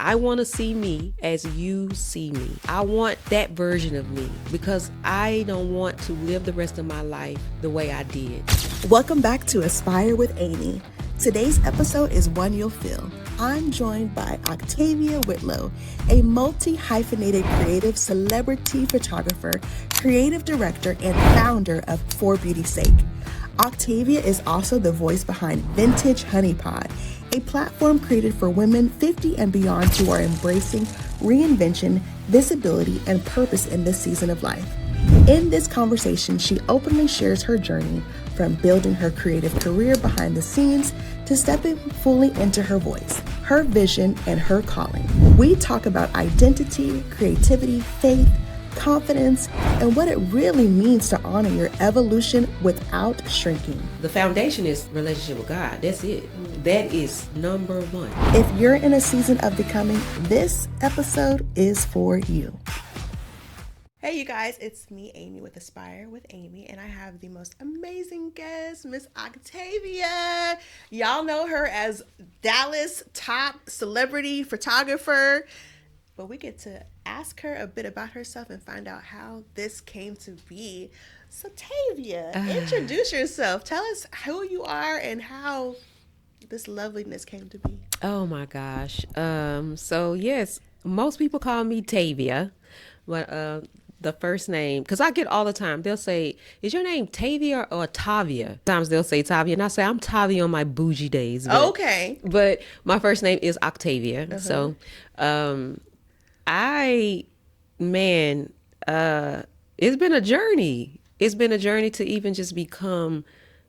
I want to see me as you see me. I want that version of me because I don't want to live the rest of my life the way I did. Welcome back to Aspire with Amy. Today's episode is one you'll feel. I'm joined by Tavia Whitlowe, a multi-hyphenated creative celebrity photographer, creative director, and founder of For Beauty's Sake. Tavia is also the voice behind Vintage Honey Pod, a platform created for women 50 and beyond who are embracing reinvention, visibility, and purpose in this season of life. In this conversation, she openly shares her journey from building her creative career behind the scenes to stepping fully into her voice, her vision, and her calling. We talk about identity, creativity, faith, confidence, and what it really means to honor your evolution without shrinking. The foundation is relationship with God. That's it. That is number one. If you're in a season of becoming, this episode is for you. Hey you guys, it's me, Amy, with Aspire with Amy, and I have the most amazing guest, Miss Tavia. Y'all know her as Dallas top celebrity photographer, but we get to ask her a bit about herself and find out how this came to be. So Tavia, introduce yourself. Tell us who you are and how this loveliness came to be. Oh my gosh. So yes, most people call me Tavia, but the first name, because I get all the time, they'll say, is your name Tavia or Tavia? Sometimes they'll say Tavia, and I say, I'm Tavia on my bougie days. But, okay. But my first name is Octavia. Uh-huh. So it's been a journey. It's been a journey to even just become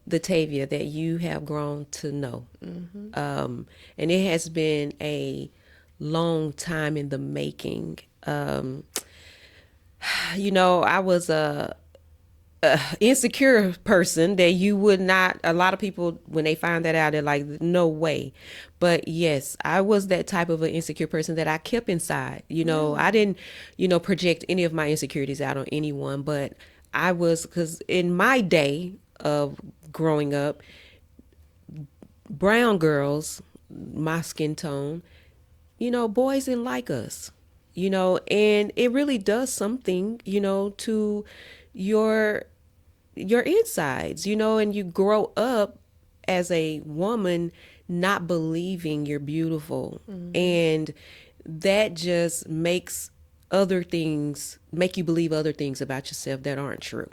the Tavia that you have grown to know. Mm-hmm. And it has been a long time in the making. I was a insecure person that you would not, a lot of people, when they find that out, they're like, no way. But yes, I was that type of an insecure person that I kept inside. I didn't, project any of my insecurities out on anyone, but I was, because in my day of growing up, brown girls, my skin tone, boys didn't like us. And it really does something, to your insides, and you grow up as a woman not believing you're beautiful. Mm-hmm. And that just makes make you believe other things about yourself that aren't true.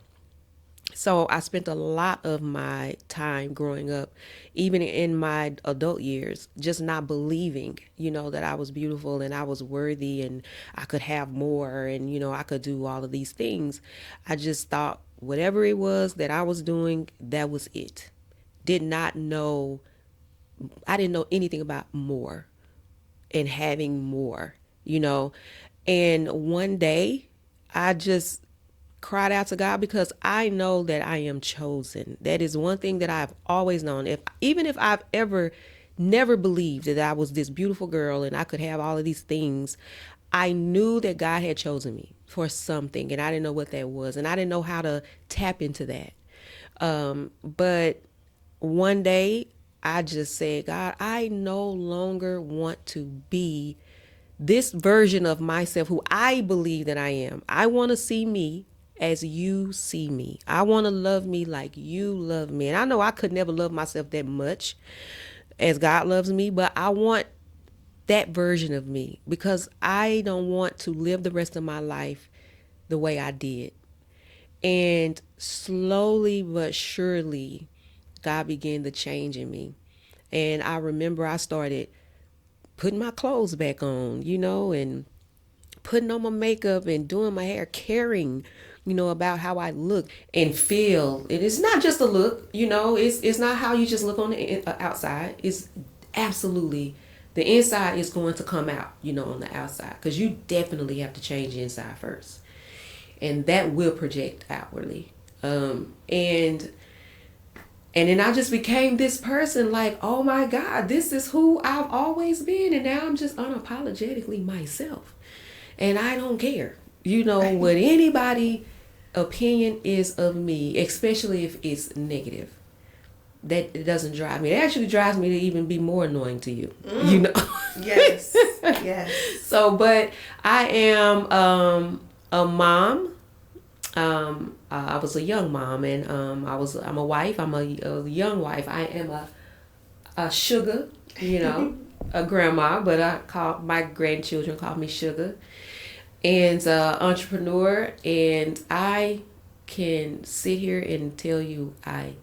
So I spent a lot of my time growing up, even in my adult years, just not believing, that I was beautiful and I was worthy and I could have more and, I could do all of these things. I just thought whatever it was that I was doing, that was it. I didn't know anything about more and having more, And one day I just cried out to God because I know that I am chosen. That is one thing that I've always known. Even if I've ever never believed that I was this beautiful girl and I could have all of these things, I knew that God had chosen me for something, and I didn't know what that was, and I didn't know how to tap into that. But one day I just said, God, I no longer want to be this version of myself who I believe that I am. I want to see me as you see me. I want to love me like you love me. And I know I could never love myself that much as God loves me, but I want that version of me because I don't want to live the rest of my life the way I did. And slowly but surely, God began to change in me. And I remember I started putting my clothes back on, and putting on my makeup and doing my hair, caring, about how I look and feel. And it's not just a look, it's not how you just look on the outside. It's absolutely, the inside is going to come out, on the outside, because you definitely have to change inside first. And that will project outwardly. And then I just became this person like, oh my God, this is who I've always been. And now I'm just unapologetically myself. And I don't care, what anybody opinion is of me, especially if it's negative. that it doesn't drive me. It actually drives me to even be more annoying to you. You know. Yes. Yes. So, but I am a mom. I was a young mom, and I'm a wife. I'm a young wife. I am a sugar, a grandma, but I call my grandchildren call me sugar, and entrepreneur. And I can sit here and tell you I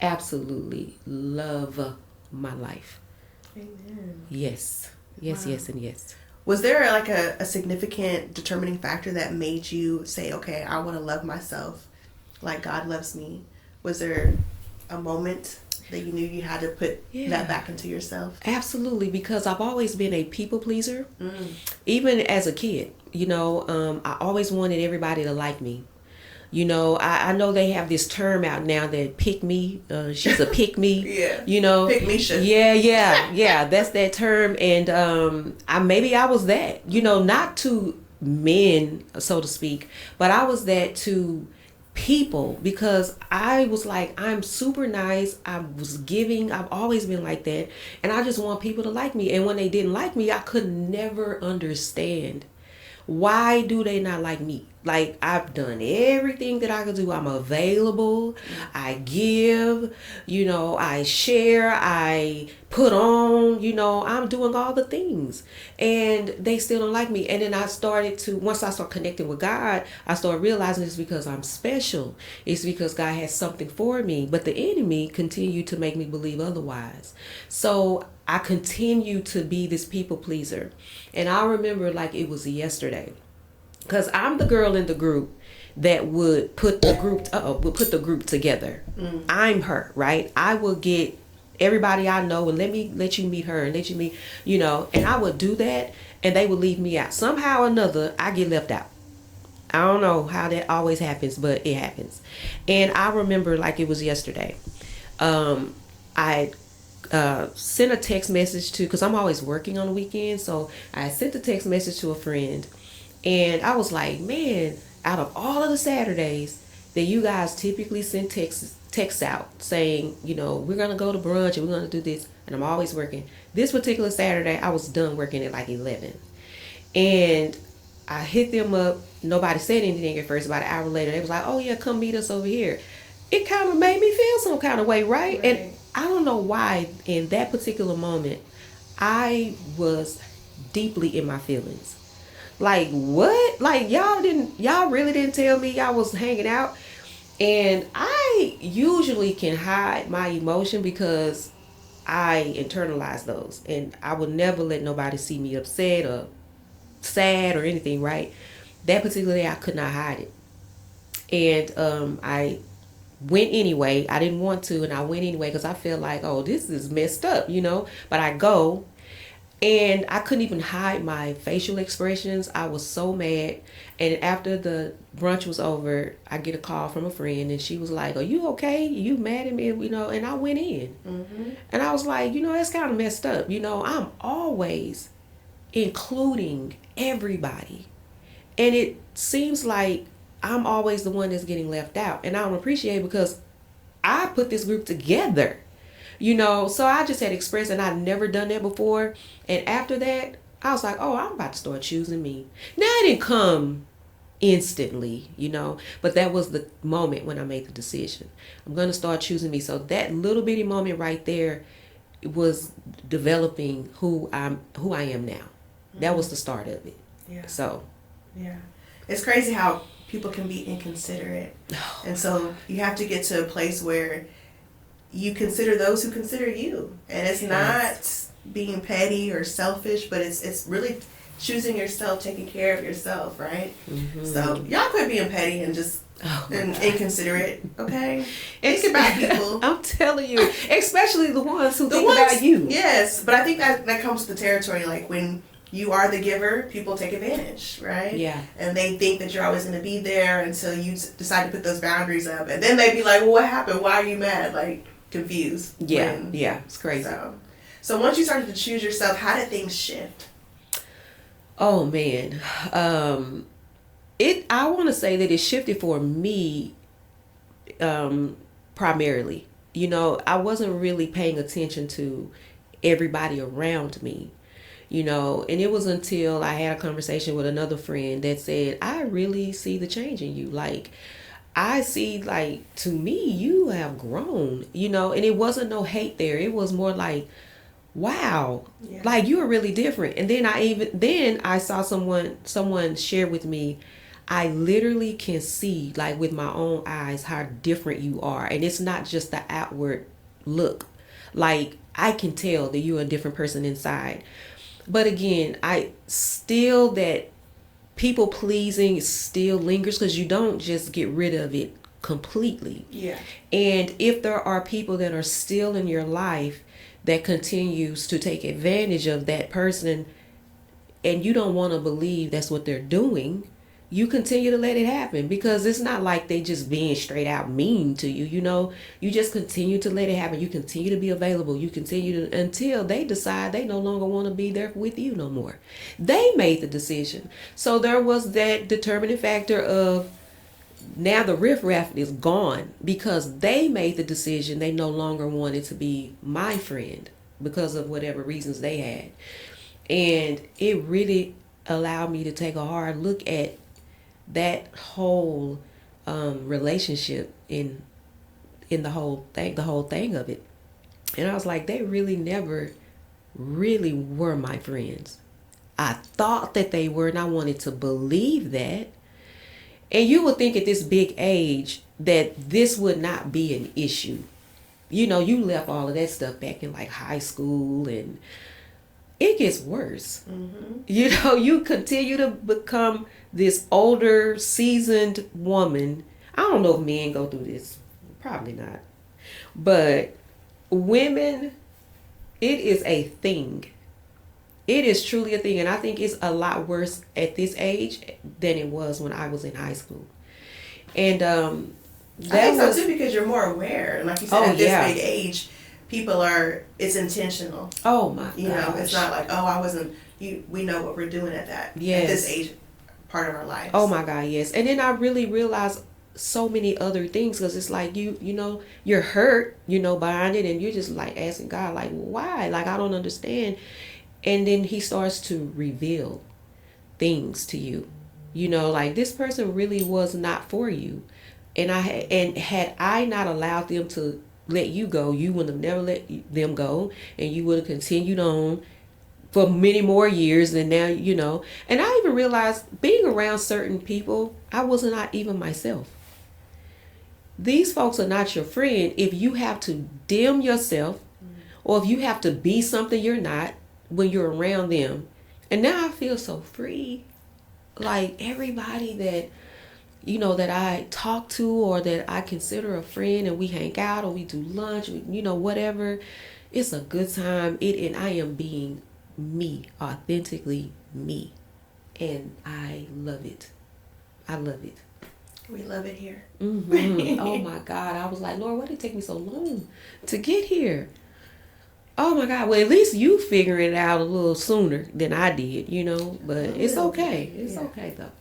absolutely love my life. Amen. Yes, yes, Wow. yes, and yes. Was there like a significant determining factor that made you say, okay, I want to love myself like God loves me? Was there a moment that you knew you had to put that back into yourself? Absolutely, because I've always been a people pleaser. Even as a kid, I always wanted everybody to like me. I know they have this term out now that pick me. She's a pick me. Yeah. Pick me shit. Yeah. That's that term. And I was that. Not to men, so to speak, but I was that to people, because I was like, I'm super nice. I was giving. I've always been like that, and I just want people to like me. And when they didn't like me, I could never understand. Why do they not like me? Like, I've done everything that I could do. I'm available. I give, I share, I put on, I'm doing all the things. And they still don't like me. And then once I start connecting with God, I start realizing it's because I'm special. It's because God has something for me. But the enemy continued to make me believe otherwise. So I continue to be this people pleaser. And I remember like it was yesterday, because I'm the girl in the group that would put the group together. I'm her, right? I will get everybody I know and let you meet her and let you meet, and I would do that, and they would leave me out. Somehow or another, I get left out. I don't know how that always happens, but it happens. And I remember like it was yesterday. I sent a text message to, because I'm always working on the weekend, so I sent a text message to a friend, and I was like, man, out of all of the Saturdays that you guys typically send texts out saying, we're gonna go to brunch and we're gonna do this, and I'm always working. This particular Saturday, I was done working at like 11, and I hit them up. Nobody said anything at first. About an hour later, they was like, oh yeah, come meet us over here. It kind of made me feel some kind of way, right? And I don't know why in that particular moment I was deeply in my feelings. Like, what? Like, y'all really didn't tell me y'all was hanging out. And I usually can hide my emotion because I internalize those, and I would never let nobody see me upset or sad or anything, right? That particular day I could not hide it. And I went anyway. I didn't want to, and I went anyway because I felt like, oh, this is messed up, But I go, and I couldn't even hide my facial expressions. I was so mad. And after the brunch was over, I get a call from a friend, and she was like, are you okay? You mad at me? And I went in. And I was like, that's kind of messed up. I'm always including everybody. And it seems like I'm always the one that's getting left out. And I don't appreciate it because I put this group together. So I just had expressed, and I'd never done that before. And after that, I was like, oh, I'm about to start choosing me. Now, it didn't come instantly, but that was the moment when I made the decision. I'm going to start choosing me. So that little bitty moment right there was developing who I am now. That was the start of it. Yeah. So. Yeah. It's crazy how people can be inconsiderate. And so you have to get to a place where you consider those who consider you. And it's not being petty or selfish, but it's really choosing yourself, taking care of yourself, right? So y'all quit being petty and just inconsiderate, okay? Think about people. I'm telling you, especially the ones who think about you. Yes, but I think that comes with the territory. Like when you are the giver, people take advantage, right? Yeah. And they think that you're always going to be there until you decide to put those boundaries up. And then they be like, well, what happened? Why are you mad? Like, confused. Yeah, it's crazy. So once you started to choose yourself, how did things shift? Oh, man. I want to say that it shifted for me primarily. I wasn't really paying attention to everybody around me. And it was until I had a conversation with another friend that said, I really see the change in you. Like, I see, like, to me, you have grown, and it wasn't no hate there. It was more like, wow, Yeah. like, you are really different. And then I saw someone share with me, I literally can see, like, with my own eyes, how different you are. And it's not just the outward look. Like, I can tell that you're a different person inside. But again, I still, that people pleasing still lingers, because you don't just get rid of it completely. Yeah. And if there are people that are still in your life that continues to take advantage of that person, and you don't want to believe that's what they're doing, you continue to let it happen, because it's not like they just being straight out mean to you. You just continue to let it happen. You continue to be available. You continue to, until they decide they no longer want to be there with you no more. They made the decision. So there was that determining factor of, now the riffraff is gone, because they made the decision they no longer wanted to be my friend because of whatever reasons they had. And it really allowed me to take a hard look at that whole relationship in the whole thing of it. And I was like, they really never really were my friends. I thought that they were, and I wanted to believe that. And you would think at this big age that this would not be an issue. You left all of that stuff back in like high school, and it gets worse. Mm-hmm. You continue to become this older, seasoned woman. I don't know if men go through this. Probably not. But women, it is a thing. It is truly a thing. And I think it's a lot worse at this age than it was when I was in high school. And I think so too, because you're more aware. And like you said, at this big age, it's intentional. Oh my gosh. It's not like, we know what we're doing at this age part of our lives. Oh my God, yes. And then I really realized so many other things, because it's like you're hurt, behind it, and you're just like asking God, like, why? Like, I don't understand. And then he starts to reveal things to you, like, this person really was not for you. And had I not allowed them to let you go, you would have never let them go, and you would have continued on for many more years. And now, and I even realized, being around certain people, I was not even myself. These folks are not your friend if you have to dim yourself, or if you have to be something you're not when you're around them. And now I feel so free. Like, everybody that that I talk to, or that I consider a friend, and we hang out, or we do lunch, whatever, it's a good time. And I am being me, authentically me, and I love it. I love it. We love it here. Mm-hmm. Oh my God, I was like, Lord, why did it take me so long to get here? Oh my God, well, at least you figuring it out a little sooner than I did, but it's okay. It's okay though.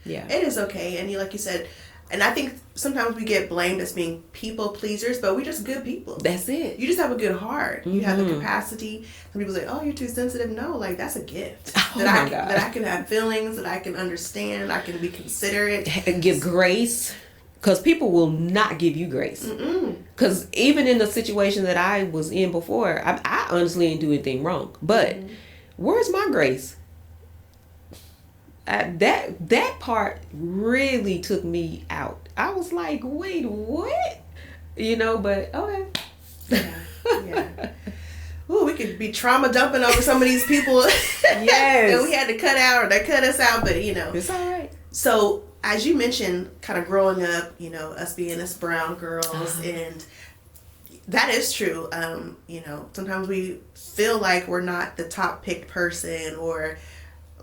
Yeah, it is okay. And like you said, and I think sometimes we get blamed as being people pleasers, but we're just good people. That's it. You just have a good heart. Mm-hmm. You have the capacity. Some people say, "Oh, you're too sensitive." No, like, that's a gift. That I can have feelings, that I can understand, I can be considerate, and give grace. Because people will not give you grace. Because even in the situation that I was in before, I honestly didn't do anything wrong. But where's my grace? That part really took me out. I was like, wait, what? But okay. Yeah. Ooh, we could be trauma dumping over some of these people. Yes. that we had to cut out, or they cut us out, but It's all right. So, as you mentioned, kind of growing up, us being us brown girls, and that is true. Sometimes we feel like we're not the top picked person, or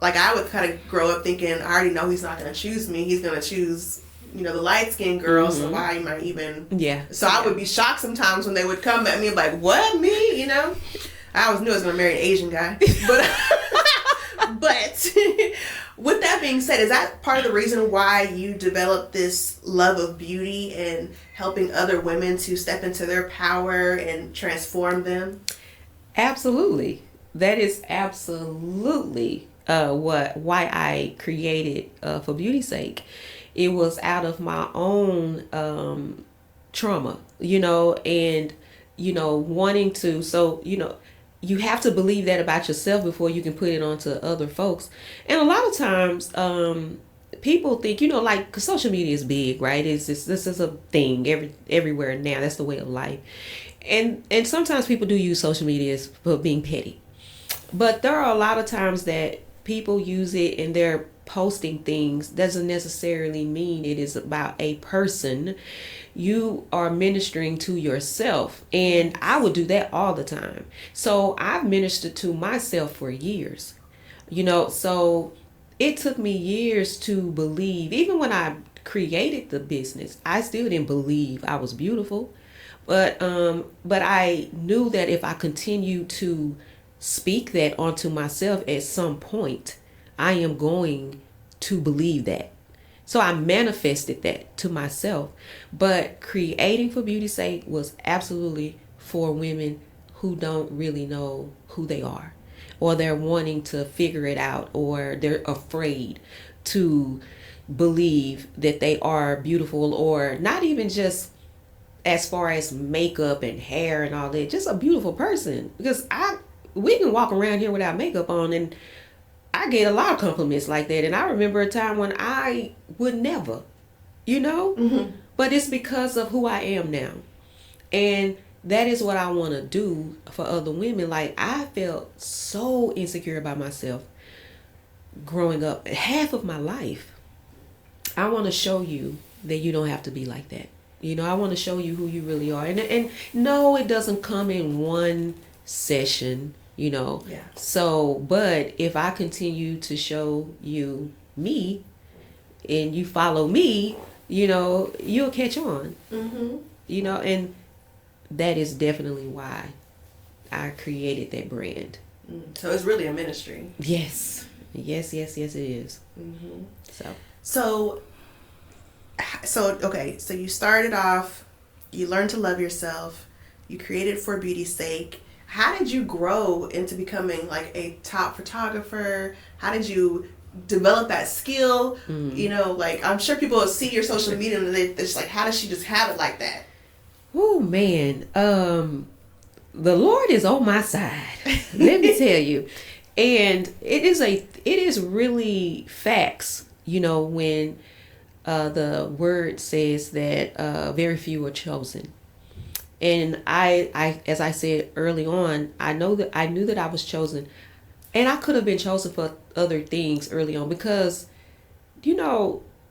like, I would kind of grow up thinking, I already know he's not going to choose me. He's going to choose, the light skinned girl. So why am I even? Yeah. So I would be shocked sometimes when they would come at me like, what, me? I always knew I was going to marry an Asian guy, But with that being said, is that part of the reason why you developed this love of beauty and helping other women to step into their power and transform them? Absolutely. That is absolutely why I created For Beauty's Sake. It was out of my own trauma, and wanting to. So you have to believe that about yourself before you can put it onto other folks. And a lot of times, people think, like, 'cause social media is big, right? This is a thing everywhere now. That's the way of life. And sometimes people do use social media for being petty. But there are a lot of times that people use it and they're posting things doesn't necessarily mean it is about a person. You are ministering to yourself, and I would do that all the time. So I've ministered to myself for years, so it took me years to believe. Even when I created the business, I still didn't believe I was beautiful. But I knew that if I continued to speak that onto myself at some point, I am going to believe that. So I manifested that to myself. But creating For Beauty's Sake was absolutely for women who don't really know who they are, or they're wanting to figure it out, or they're afraid to believe that they are beautiful, or not even just as far as makeup and hair and all that, just a beautiful person. Because we can walk around here without makeup on, and I get a lot of compliments like that. And I remember a time when I would never, but it's because of who I am now. And that is what I want to do for other women. Like, I felt so insecure about myself growing up half of my life. I want to show you that you don't have to be like that. I want to show you who you really are. And no, it doesn't come in one session, Yeah. So, but if I continue to show you me and you follow me, you'll catch on. And that is definitely why I created that brand. So it's really a ministry. Yes. Yes, it is. So okay, so you started off, you learned to love yourself, you created For Beauty's Sake. How did you grow into becoming like a top photographer? How did you develop that skill? Like, I'm sure people see your social media and they're just like, how does she just have it like that? Oh man, the Lord is on my side. Let me tell you. And it is really facts, when the word says that very few are chosen. And I, as I said early on, I knew that I was chosen, and I could have been chosen for other things early on, because,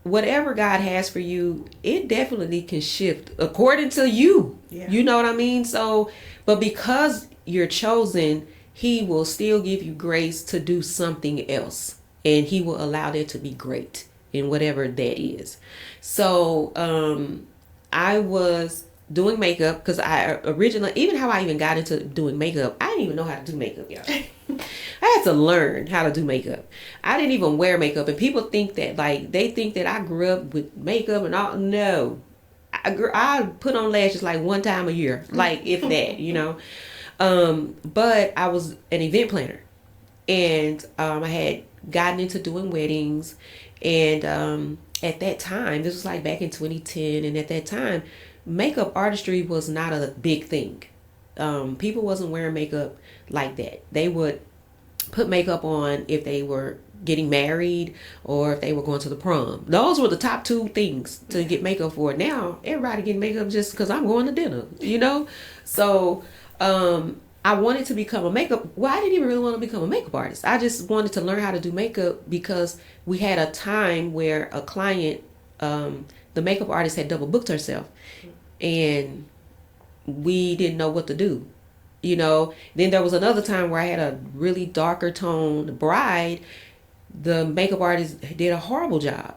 whatever God has for you, it definitely can shift according to you. Yeah. You know what I mean? So, but because you're chosen, He will still give you grace to do something else, and He will allow that to be great in whatever that is. So I was doing makeup, because I originally, even how I even got into doing makeup, I didn't even know how to do makeup, y'all. I had to learn how to do makeup. I didn't even wear makeup, and people think that, like, they think that I grew up with makeup and all. No, I put on lashes like one time a year, like, if that, but I was an event planner, and I had gotten into doing weddings, and at that time, this was like back in 2010, and at that time, makeup artistry was not a big thing. People wasn't wearing makeup like that. They would put makeup on if they were getting married or if they were going to the prom. Those were the top two things to get makeup for. Now everybody getting makeup just because I'm going to dinner, So I wanted to become a makeup. Well, I didn't even really want to become a makeup artist. I just wanted to learn how to do makeup, because we had a time where a client, the makeup artist, had double booked herself, and we didn't know what to do. Then there was another time where I had a really darker toned bride. The makeup artist did a horrible job.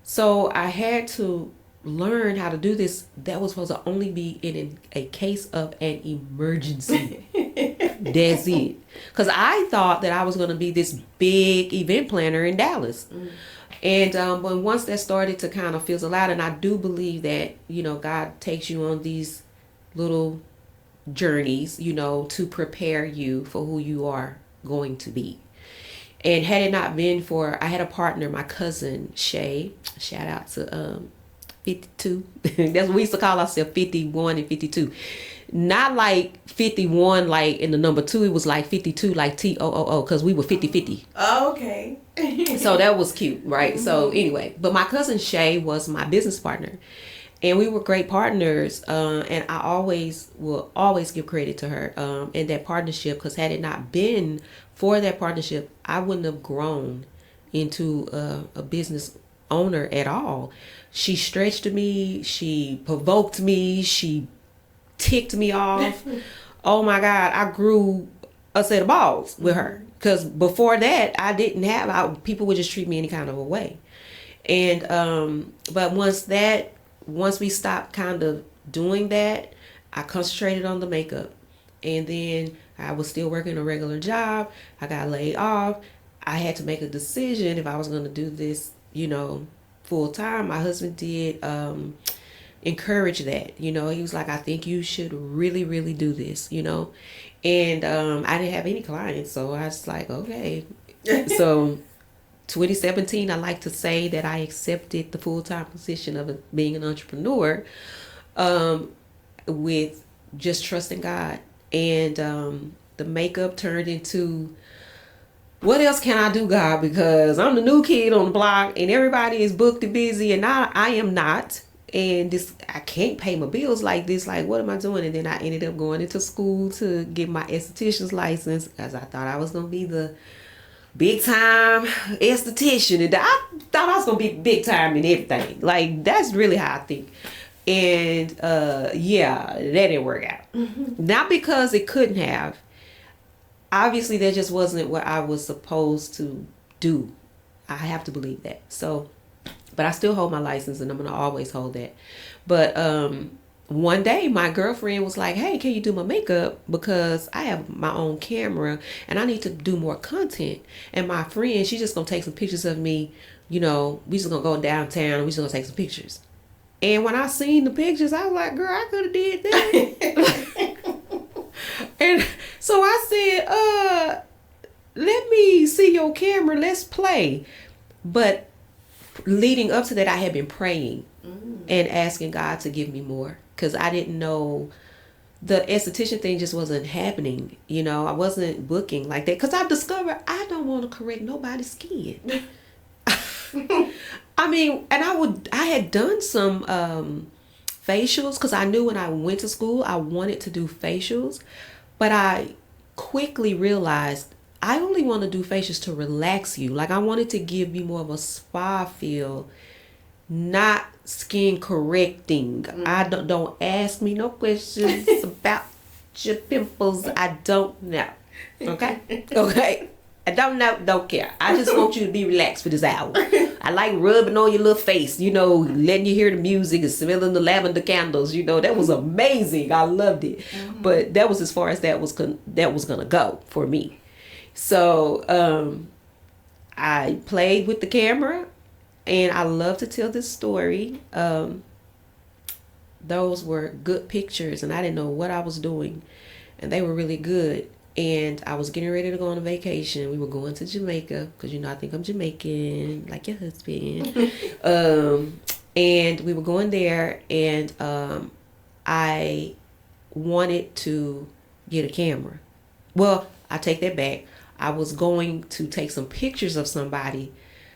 So I had to learn how to do this. That was supposed to only be in a case of an emergency. That's it. Because I thought that I was going to be this big event planner in Dallas. And but once that started to kind of fizzle out, and I do believe that, God takes you on these little journeys, to prepare you for who you are going to be. And had it not been for, I had a partner, my cousin Shay, shout out to 52. That's what we used to call ourselves, 51 and 52. Not like 51 like in the number 2, it was like 52 like TOOO, because we were 50-50. Oh, okay. So that was cute, right? So anyway, but my cousin Shay was my business partner. And we were great partners, and I will always give credit to her in that partnership, because had it not been for that partnership, I wouldn't have grown into a business owner at all. She stretched me, she provoked me, she ticked me off. Oh my God, I grew a set of balls with her, because before that, I didn't have, people would just treat me any kind of a way. And but once we stopped kind of doing that, I concentrated on the makeup. And then I was still working a regular job. I got laid off. I had to make a decision if I was going to do this, full time. My husband did encourage that. He was like, I think you should really, really do this, And I didn't have any clients. So I was like, okay. So 2017, I like to say that I accepted the full-time position of being an entrepreneur with just trusting God. And the makeup turned into, what else can I do, God? Because I'm the new kid on the block and everybody is booked and busy, and I am not. And I can't pay my bills like this. Like, what am I doing? And then I ended up going into school to get my esthetician's license, because I thought I was going to be the big time esthetician, and I thought I was gonna be big time in everything. Like, that's really how I think. And that didn't work out. Not because it couldn't have. Obviously, that just wasn't what I was supposed to do. I have to believe that. So, but I still hold my license, and I'm gonna always hold that. But one day my girlfriend was like, hey, can you do my makeup? Because I have my own camera and I need to do more content. And my friend, she's just going to take some pictures of me. We just going to go downtown and we just going to take some pictures. And when I seen the pictures, I was like, girl, I could have did that. And so I said, let me see your camera. Let's play. But leading up to that, I had been praying and asking God to give me more, because I didn't know, the esthetician thing just wasn't happening. I wasn't booking like that, because I discovered I don't want to correct nobody's skin. I mean, and I had done some facials, because I knew when I went to school I wanted to do facials, but I quickly realized I only want to do facials to relax you. Like, I wanted to give you more of a spa feel, not skin correcting. I don't ask me no questions about your pimples. I don't know. Okay. I don't know, don't care. I just want you to be relaxed for this hour. I like rubbing on your little face, letting you hear the music and smelling the lavender candles. That was amazing. I loved it. But that was as far as that was gonna go for me. So I played with the camera. And I love to tell this story. Those were good pictures, and I didn't know what I was doing. And they were really good. And I was getting ready to go on a vacation. We were going to Jamaica, because I think I'm Jamaican, like your husband. And we were going there, and I wanted to get a camera. Well, I take that back. I was going to take some pictures of somebody,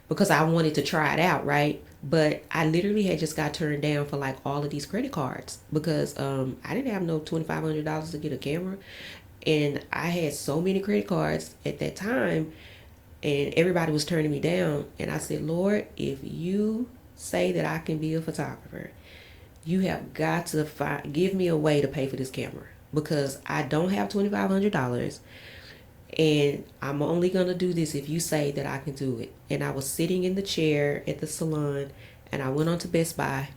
because I wanted to try it out, right? But I literally had just got turned down for like all of these credit cards, because I didn't have no $2,500 to get a camera. And I had so many credit cards at that time, and everybody was turning me down. And I said, Lord, if you say that I can be a photographer, you have got to give me a way to pay for this camera, because I don't have $2,500. And I'm only going to do this if you say that I can do it. And I was sitting in the chair at the salon, and I went on to Best Buy.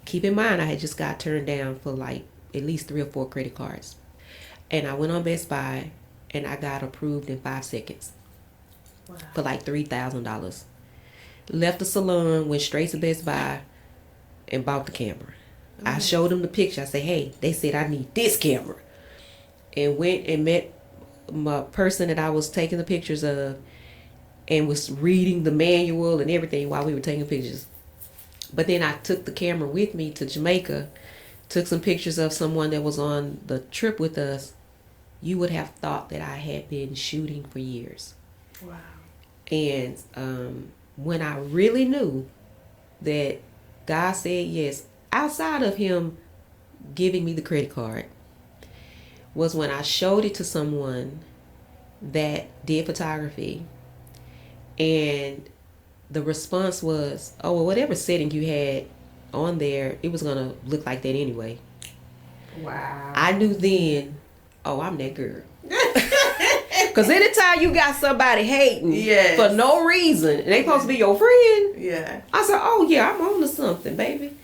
Keep in mind, I had just got turned down for like at least 3 or 4 credit cards. And I went on Best Buy and I got approved in 5 seconds. Wow. For like $3,000. Left the salon, went straight to Best Buy and bought the camera. I showed them the picture. I said, hey, they said I need this camera. And went and met my person that I was taking the pictures of and was reading the manual and everything while we were taking pictures. But then I took the camera with me to Jamaica, took some pictures of someone that was on the trip with us. You would have thought that I had been shooting for years. Wow. And when I really knew that God said yes, outside of him giving me the credit card, was when I showed it to someone that did photography, and the response was, oh, well, whatever setting you had on there, it was going to look like that anyway. Wow. I knew then, oh, I'm that girl. Because anytime you got somebody hating for no reason, and they supposed to be your friend, I said, oh, yeah, I'm on to something, baby.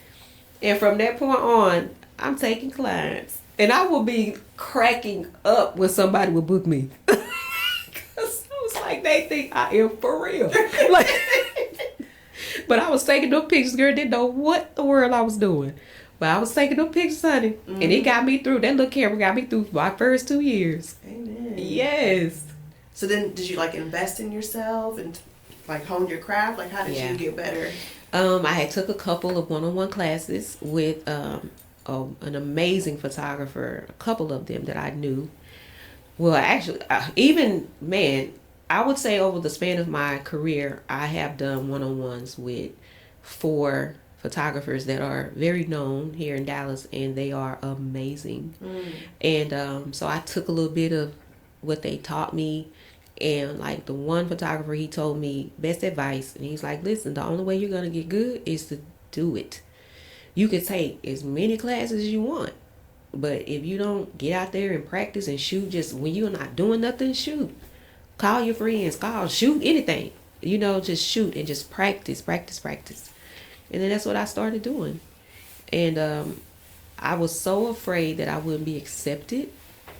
And from that point on, I'm taking clients. And I will be cracking up when somebody will book me. Because I was like, they think I am for real. Like, but I was taking them pictures, girl, didn't know what the world I was doing. But I was taking them pictures, honey. Mm-hmm. And it got me through. That little camera got me through my first 2 years. Amen. Yes. So then did you like invest in yourself and like hone your craft? Like how did you get better? I had took a couple of one-on-one classes with an amazing photographer, a couple of them that I knew. Well, actually, I would say over the span of my career, I have done one-on-ones with 4 photographers that are very known here in Dallas, and they are amazing. And so I took a little bit of what they taught me, and like the one photographer, he told me best advice, and he's like, listen, the only way you're gonna get good is to do it. You can take as many classes as you want, but if you don't get out there and practice and shoot, just when you're not doing nothing, shoot. Call your friends, shoot anything. Just shoot and just practice. And then that's what I started doing. And I was so afraid that I wouldn't be accepted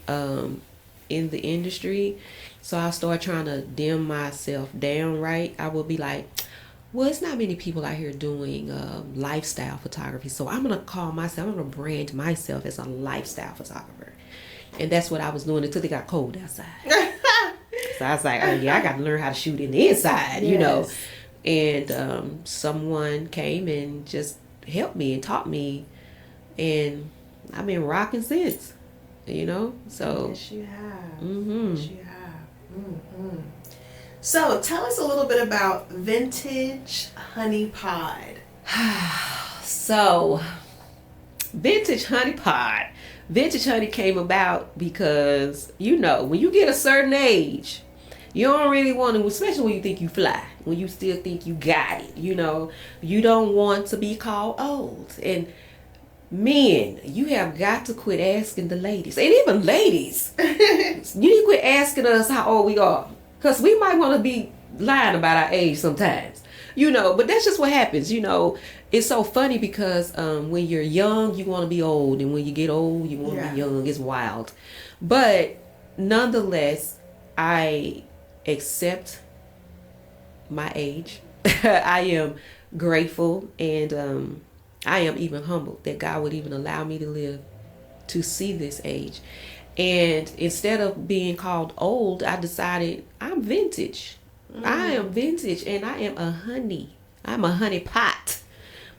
in the industry. So I started trying to dim myself down, right? I would be like, well, it's not many people out here doing lifestyle photography. So I'm going to brand myself as a lifestyle photographer. And that's what I was doing until it got cold outside. So I was like, oh yeah, I got to learn how to shoot in the inside, And someone came and just helped me and taught me. And I've been rocking since, So. Yes, you have. Mm-hmm. Yes, you have. Mm-hmm. So tell us a little bit about Vintage Honey Pod. So, Vintage Honey Pod. Vintage Honey came about because, when you get a certain age, you don't really want to, especially when you think you fly, when you still think you got it, you don't want to be called old. And men, you have got to quit asking the ladies, and even ladies, you need to quit asking us how old we are. Because we might want to be lying about our age sometimes, but that's just what happens. It's so funny because when you're young, you want to be old. And when you get old, you want to be young. It's wild. But nonetheless, I accept my age. I am grateful, and I am even humbled that God would even allow me to live to see this age. And instead of being called old, I decided I'm vintage. I am vintage, and I am a honey. I'm a honey pot.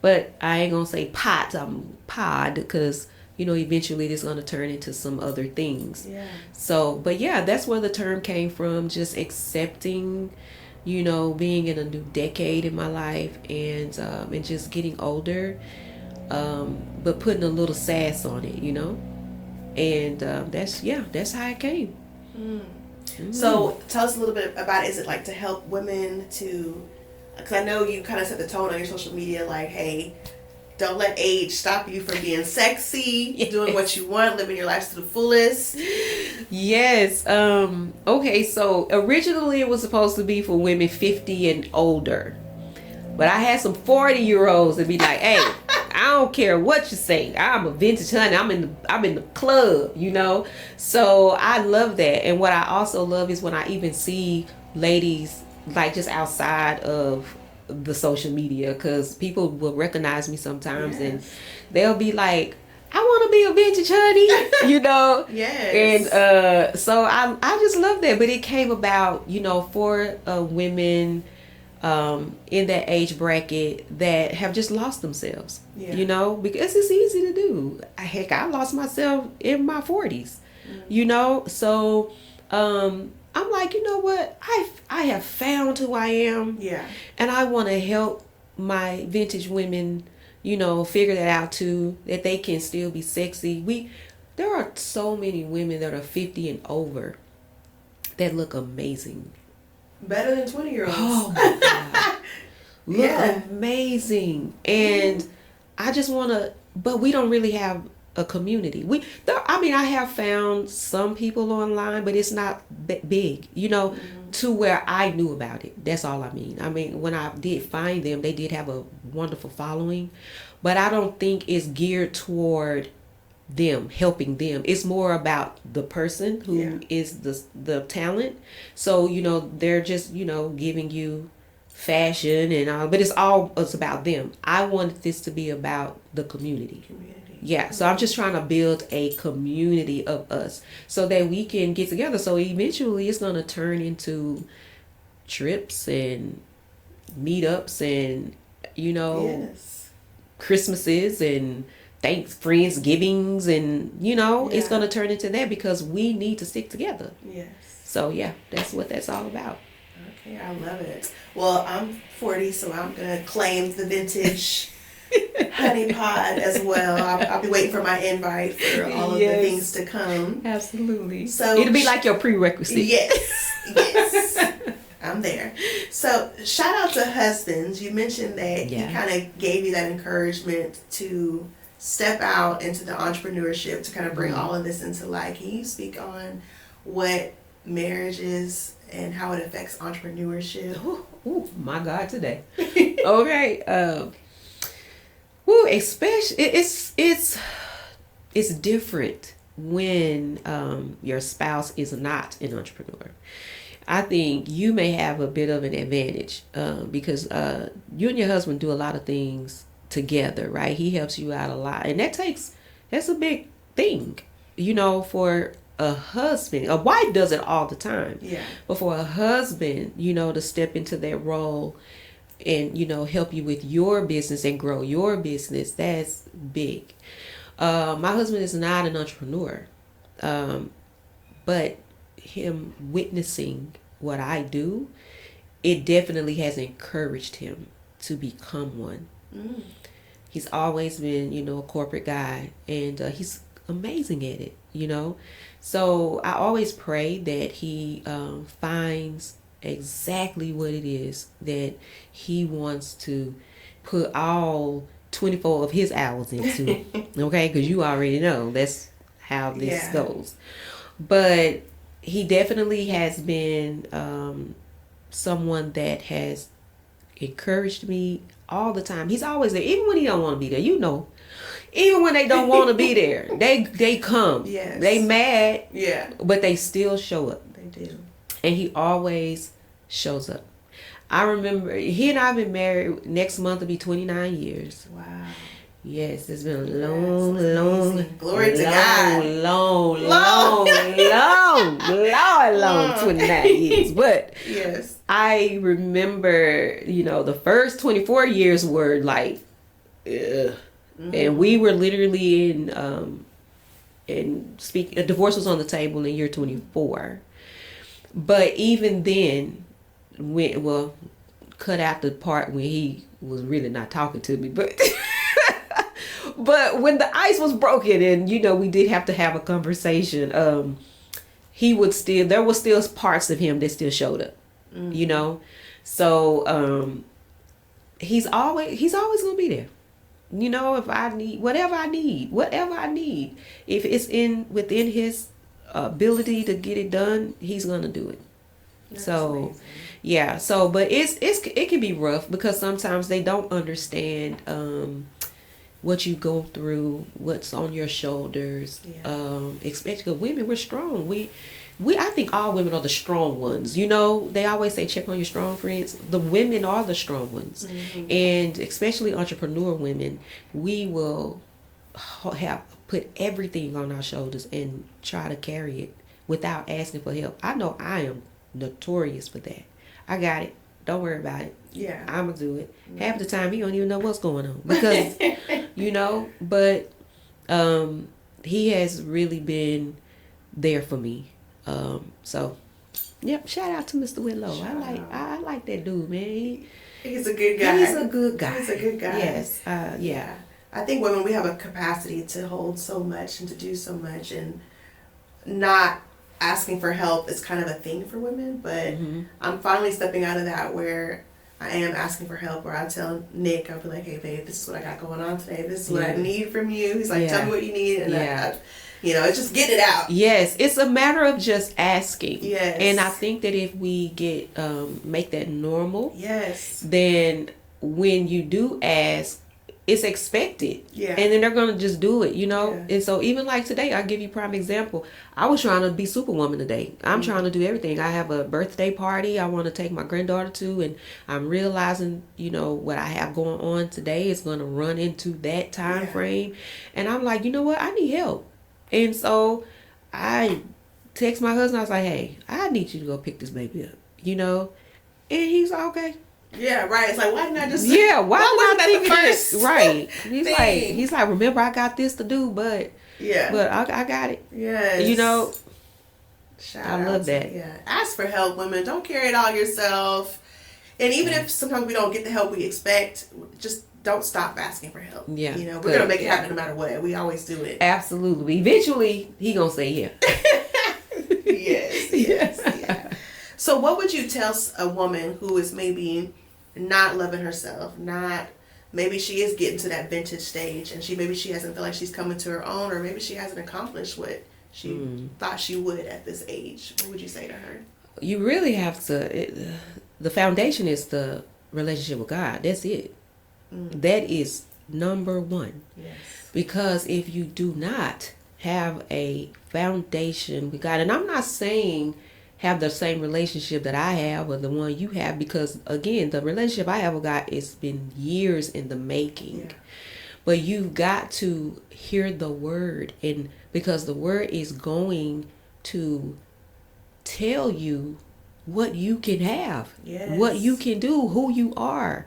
But I ain't going to say pot, I'm pod, because, eventually it's going to turn into some other things. Yeah. So, but yeah, that's where the term came from, just accepting, being in a new decade in my life, and just getting older, but putting a little sass on it, And that's how it came. Mm-hmm. So tell us a little bit about it. Is it like to help women to, because I know you kind of set the tone on your social media, like, hey, don't let age stop you from being sexy, doing what you want, living your life to the fullest. Yes. Okay, so originally it was supposed to be for women 50 and older. But I had some 40-year-olds that be like, hey, I don't care what you say. I'm a vintage honey. I'm in the club, you know. So I love that. And what I also love is when I even see ladies like just outside of the social media, because people will recognize me sometimes and they'll be like, I want to be a vintage honey, you know. Yes. And so I just love that. But it came about, you know, for women in that age bracket that have just lost themselves, you know, because it's easy to do. Heck, I lost myself in my 40s, you know. So I'm like, you know what, I have found who I am, and I want to help my vintage women, you know, figure that out too, that they can still be sexy. There are so many women that are 50 and over that look amazing. Better than 20-year-olds. Oh my God. Look amazing. And I just want to, but we don't really have a community. I have found some people online, but it's not big, you know, to where I knew about it. That's all I mean. I mean, when I did find them, they did have a wonderful following, but I don't think it's geared toward them, helping them. It's more about the person who is the talent. So, you know, they're just, you know, giving you fashion and all, but it's about them. I wanted this to be about the community. Yeah, so I'm just trying to build a community of us so that we can get together. So eventually it's going to turn into trips and meetups and, you know, Christmases and Friendsgivings, and you know, it's going to turn into that because we need to stick together. So yeah, that's what that's all about. Okay, I love it. Well, I'm 40, so I'm going to claim the vintage honey pod as well. I'll be waiting for my invite for all of the things to come. Absolutely. So it'll be like your prerequisite. Yes. I'm there. So shout out to husbands. You mentioned that he kind of gave you that encouragement to step out into the entrepreneurship, to kind of bring all of this into life. Can you speak on what marriage is and how it affects entrepreneurship? Oh my God, today. Okay. Especially it's different when your spouse is not an entrepreneur. I think you may have a bit of an advantage because you and your husband do a lot of things together, right? He helps you out a lot, and that's a big thing, you know, for a husband. A wife does it all the time, but for a husband, you know, to step into that role and, you know, help you with your business and grow your business, that's big. My husband is not an entrepreneur, but him witnessing what I do, it definitely has encouraged him to become one. He's always been, you know, a corporate guy, and he's amazing at it, you know. So I always pray that he finds exactly what it is that he wants to put all 24 of his hours into. Okay, because you already know that's how this goes. But he definitely has been someone that has encouraged me all the time. He's always there, even when he don't want to be there. You know, even when they don't want to be there, they come. They mad, but they still show up. They do, and he always shows up. I remember he and I have been married. Next month will be 29 years. Wow. Yes, it's been a long, glory to God. long 29 years. But I remember, you know, the first 24 years were like, and we were literally a divorce was on the table in year 24. But even then, cut out the part when he was really not talking to me, but but when the ice was broken and, you know, we did have to have a conversation, there was still parts of him that still showed up, you know. So he's always gonna be there, you know. If I need whatever I need, if it's within his ability to get it done, he's gonna do it. That's amazing. But it can be rough because sometimes they don't understand what you go through, what's on your shoulders. Yeah. Especially women, we're strong. I think all women are the strong ones. They always say check on your strong friends. The women are the strong ones, and especially entrepreneur women, we will have put everything on our shoulders and try to carry it without asking for help. I know I am notorious for that. I got it. Don't worry about it. Yeah. I'm gonna do it. Half the time you don't even know what's going on because but he has really been there for me. So yep, shout out to Mr. Whitlowe. I like that dude, man. He's a good guy. He's a good guy. He's a good guy. Yes. Yeah. I think women, we have a capacity to hold so much and to do so much, and not asking for help is kind of a thing for women, but I'm finally stepping out of that where I am asking for help, where I tell Nick, I'll be like, hey babe, this is what I got going on today. This is what I need from you. He's like, tell me what you need. And it's just get it out. Yes. It's a matter of just asking. Yes. And I think that if we make that normal, yes, then when you do ask, it's expected. Yeah. And then they're going to just do it, Yeah. And so even like today, I'll give you a prime example. I was trying to be superwoman today. I'm trying to do everything. I have a birthday party I want to take my granddaughter to, and I'm realizing, what I have going on today is going to run into that time frame. And I'm like, you know what? I need help. And so I text my husband. I was like, hey, I need you to go pick this baby up, And he's like, okay. Yeah, right. It's like, why didn't I just... Yeah, why wasn't did I that the first? Right. He's like, remember I got this to do, but I got it. Yes. I love that. Yeah. Ask for help, women. Don't carry it all yourself. And even if sometimes we don't get the help we expect, just don't stop asking for help. Yeah. We're going to make it happen no matter what. We always do it. Absolutely. Eventually, he going to say yeah. Yes. Yeah. So what would you tell a woman who is maybe not loving herself, maybe she is getting to that vintage stage and she hasn't felt like she's coming to her own, or maybe she hasn't accomplished what she thought she would at this age? What would you say to her? You really have to, the foundation is the relationship with God. That's it. That is number one. Yes. Because if you do not have a foundation with God, and I'm not saying have the same relationship that I have or the one you have, because again, the relationship I have with God, it's been years in the making. Yeah. But you've got to hear the word, and because the word is going to tell you what you can have, what you can do, who you are,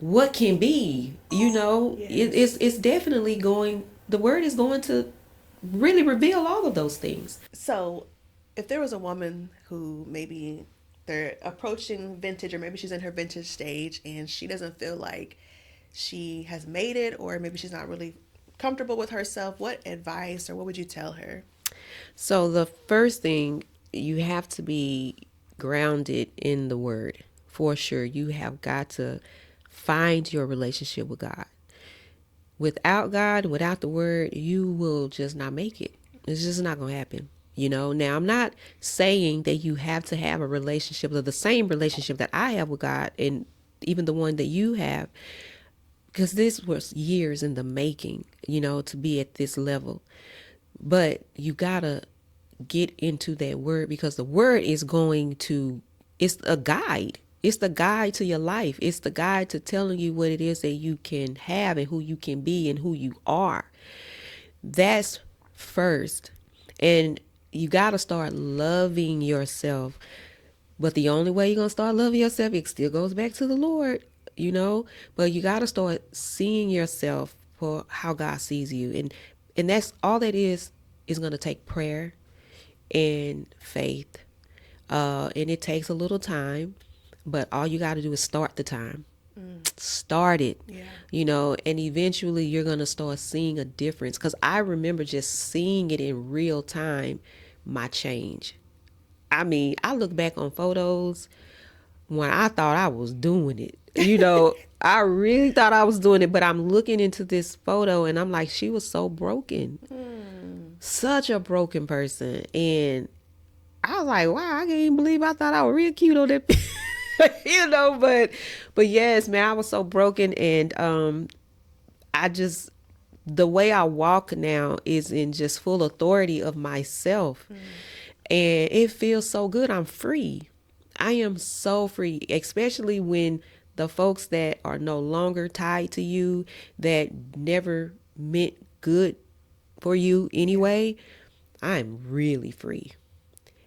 what can be, it's definitely the word is going to really reveal all of those things. So if there was a woman who maybe they're approaching vintage, or maybe she's in her vintage stage and she doesn't feel like she has made it, or maybe she's not really comfortable with herself, what advice or what would you tell her? So the first thing, you have to be grounded in the word. For sure, you have got to find your relationship with God. Without God, without the word, you will just not make it. It's just not going to happen. Now I'm not saying that you have to have a relationship, or the same relationship that I have with God, and even the one that you have, because this was years in the making, to be at this level. But you gotta get into that word, because the word is it's a guide. It's the guide to your life. It's the guide to telling you what it is that you can have and who you can be and who you are. That's first. And you got to start loving yourself. But the only way you're going to start loving yourself, it still goes back to the Lord, But you got to start seeing yourself for how God sees you. And that's all that is going to take prayer and faith. And it takes a little time, but all you got to do is start the time. Start it, and eventually you're going to start seeing a difference. Because I remember just seeing it in real time, my change. I mean, I look back on photos when I thought I was doing it. I really thought I was doing it, but I'm looking into this photo and I'm like, she was so broken. Such a broken person. And I was like, wow, I can't even believe I thought I was real cute on that but yes, man, I was so broken, and I just the way I walk now is in just full authority of myself. And it feels so good. I'm free. I am so free, especially when the folks that are no longer tied to you, that never meant good for you anyway, I'm really free.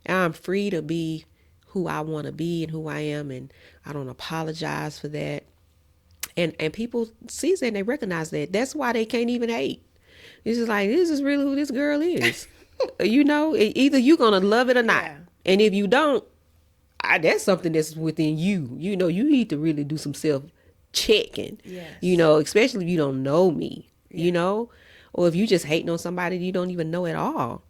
And I'm free to be who I want to be and who I am, and I don't apologize for that. And people see that and they recognize that. That's why they can't even hate. It's just like, this is really who this girl is. Either you're gonna love it or not. Yeah. And if you don't, that's something that's within you. You need to really do some self checking. Yes. Especially if you don't know me. Or if you just hating on somebody you don't even know at all.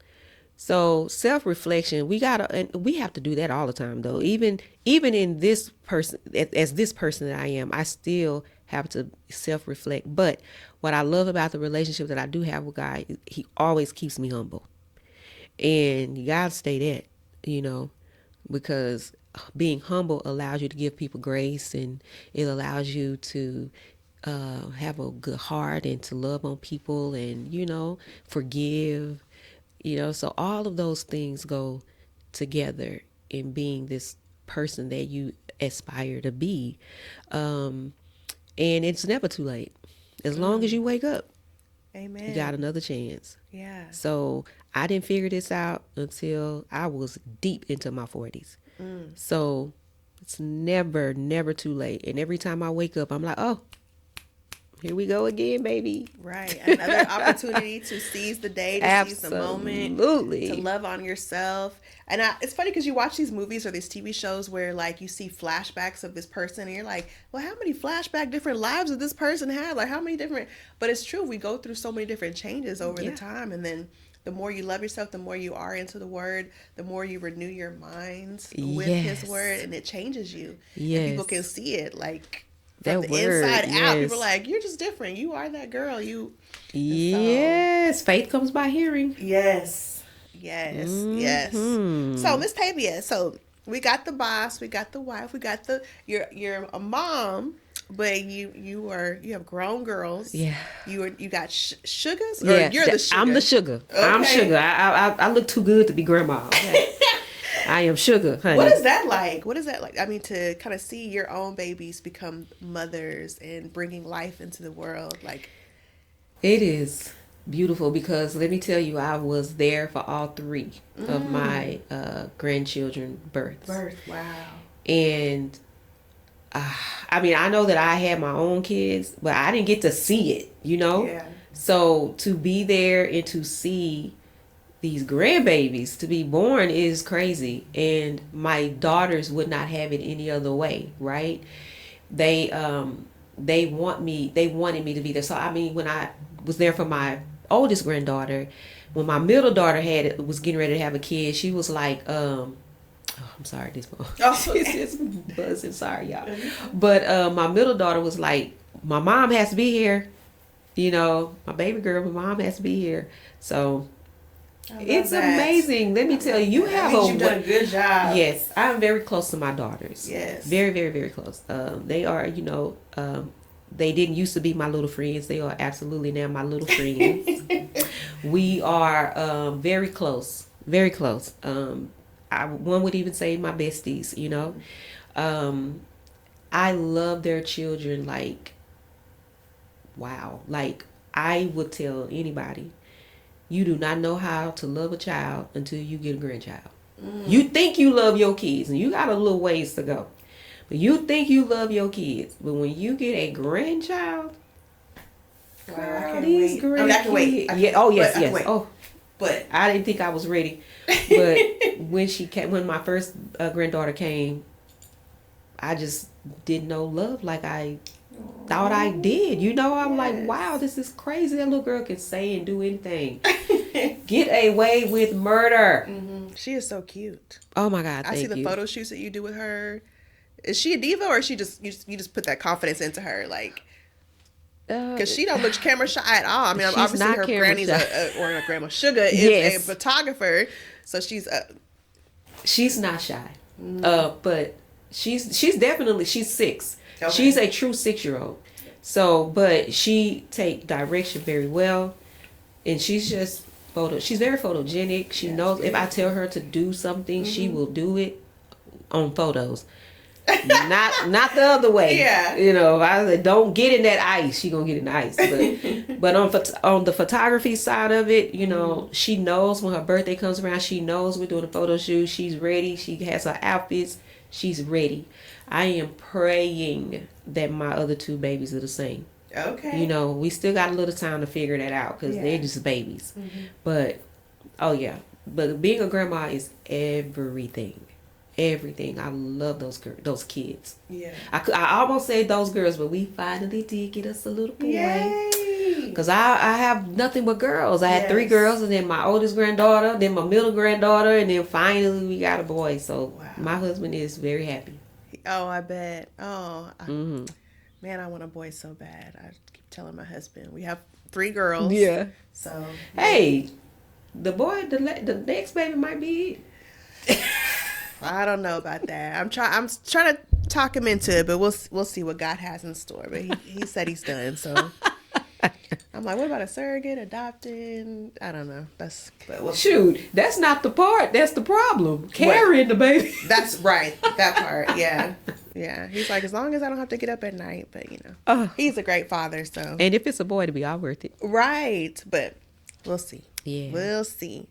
So self-reflection, and we have to do that all the time though. Even in this person, as this person that I am, I still have to self-reflect. But what I love about the relationship that I do have with God, he always keeps me humble. And you gotta stay that, because being humble allows you to give people grace, and it allows you to have a good heart and to love on people, and forgive. So all of those things go together in being this person that you aspire to be. And it's never too late. As long as you wake up, Amen. you got another chance. Yeah. So I didn't figure this out until I was deep into my 40s. So it's never, never too late. And every time I wake up, I'm like, oh, here we go again, baby. Right. Another opportunity to seize the day, to seize the moment. Absolutely. To love on yourself. And it's funny because you watch these movies or these TV shows where like you see flashbacks of this person and you're like, well, how many different lives did this person have? Like how many different, but it's true. We go through so many different changes over the time. And then the more you love yourself, the more you are into the word, the more you renew your minds with his word, and it changes you. Yes. And people can see it like, that from the word, inside out. People are like, you're just different. You are that girl. Yes. Faith comes by hearing. Yes. So Miss Tavia, so we got the boss, we got the wife, we got you're a mom, but you have grown girls. Yeah. You got sugars. Yeah. Or you're the sugar. I'm the sugar. Okay. I'm sugar. I look too good to be grandma. Okay. I am sugar, honey. What is that like? I mean, to kind of see your own babies become mothers and bringing life into the world, like. It is beautiful because let me tell you, I was there for all three of my grandchildren births. Wow. And I mean, I know that I had my own kids, but I didn't get to see it, Yeah. So to be there and to see these grandbabies to be born is crazy. And my daughters would not have it any other way, right? They wanted me to be there. So I mean, when I was there for my oldest granddaughter, when my middle daughter was getting ready to have a kid, she was like, I'm sorry, this one. It's buzzing. Sorry, y'all. But my middle daughter was like, my mom has to be here. My baby girl, my mom has to be here. So it's amazing. Let me tell you, you've done a good job. Yes, I'm very close to my daughters. Yes, very, very, very close. They are, they didn't used to be my little friends. They are absolutely now my little friends. We are very close, very close. One would even say my besties. I love their children like, wow. Like I would tell anybody, you do not know how to love a child until you get a grandchild. You think you love your kids, and you got a little ways to go. But you think you love your kids, but when you get a grandchild, wow, I can wait. Yes. Oh, but I didn't think I was ready. But when my first granddaughter came, I just didn't know love like I thought I did. I'm like, wow, this is crazy. That little girl can say and do anything. Get away with murder. Mm-hmm. She is so cute. Oh my God! I see the photo shoots that you do with her. Is she a diva, or is she just you just put that confidence into her, like? Because she don't look camera shy at all. I mean, obviously her granny's or her grandma Sugar is a photographer, so she's not shy. But she's definitely 6. Okay. She's a true 6-year-old. So, but she take direction very well, and she's just she's very photogenic. She knows if I tell her to do something, she will do it on photos. Not the other way. Yeah. You know, if I said don't get in that ice, she gonna get in the ice. But on the photography side of it, you know, she knows when her birthday comes around. She knows we're doing a photo shoot. She's ready. She has her outfits. She's ready. I am praying that my other two babies are the same. Okay. You know, we still got a little time to figure that out because they're just babies. But oh yeah, but being a grandma is everything. Everything. I love those kids. Yeah. I almost said those girls, but we finally did get us a little boy. Yay! Because I have nothing but girls. I had 3 girls, and then my oldest granddaughter, then my middle granddaughter, and then finally we got a boy. So my husband is very happy. Oh, I bet. Oh, man, I want a boy so bad. I keep telling my husband. We have 3 girls. Yeah. So hey, the boy, the next baby might be it. I don't know about that. I'm trying to talk him into it, but we'll see what God has in store. But he said he's done. So I'm like, what about a surrogate, adopting? I don't know. Shoot, that's not the part. That's the problem. Carrying the baby. That's right. That part. Yeah. Yeah. He's like, as long as I don't have to get up at night, but he's a great father. So. And if it's a boy, it'll be all worth it. Right. But we'll see. Yeah. We'll see.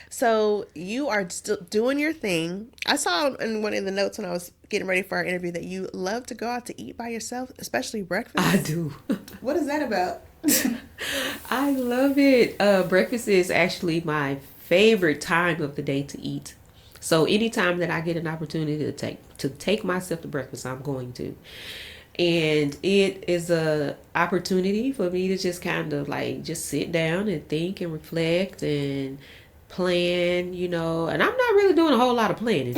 So you are still doing your thing. I saw in one of the notes when I was getting ready for our interview that you love to go out to eat by yourself, especially breakfast. I do. What is that about? I love it. Breakfast is actually my favorite time of the day to eat. So anytime that I get an opportunity to take myself to breakfast, I'm going to. And it is a opportunity for me to just kind of like just sit down and think and reflect and plan, you know. And I'm not really doing a whole lot of planning,